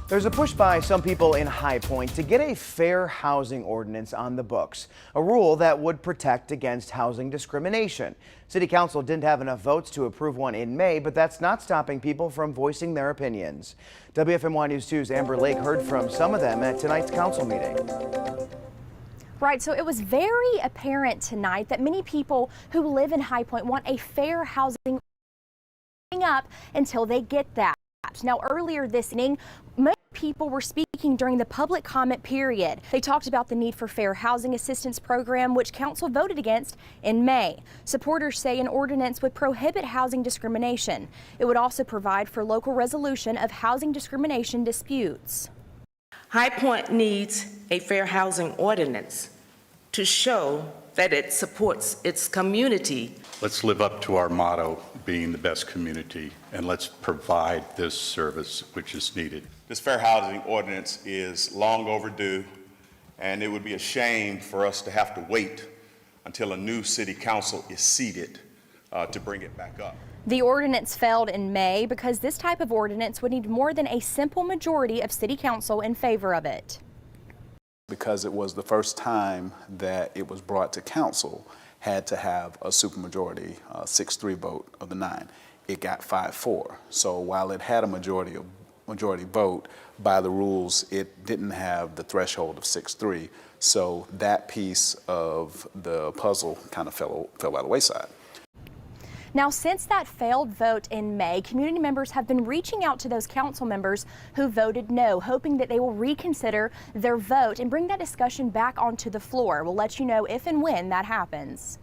There's a push by some people in High Point to get a fair housing ordinance on the books, a rule that would protect against housing discrimination. City Council didn't have enough votes to approve one in May, but that's not stopping people from voicing their opinions. WFMY News 2's Amber Lake heard from some of them at tonight's council meeting. Right, so it was very apparent tonight that many people who live in High Point want a fair housing up until they get that. Now, earlier this evening, many people were speaking during the public comment period. They talked about the need for fair housing assistance program, which council voted against in May. Supporters say an ordinance would prohibit housing discrimination. It would also provide for local resolution of housing discrimination disputes. High Point needs a fair housing ordinance to show that it supports its community. Let's live up to our motto, being the best community, and let's provide this service which is needed. This fair housing ordinance is long overdue, and it would be a shame for us to have to wait until a new city council is seated to bring it back up. The ordinance failed in May because this type of ordinance would need more than a simple majority of city council in favor of it. Because it was the first time that it was brought to council, had to have a supermajority, 6-3 vote of the 9. It got 5-4. So while it had a majority vote, by the rules, it didn't have the threshold of 6-3. So that piece of the puzzle kind of fell by the wayside. Now, since that failed vote in May, community members have been reaching out to those council members who voted no, hoping that they will reconsider their vote and bring that discussion back onto the floor. We'll let you know if and when that happens.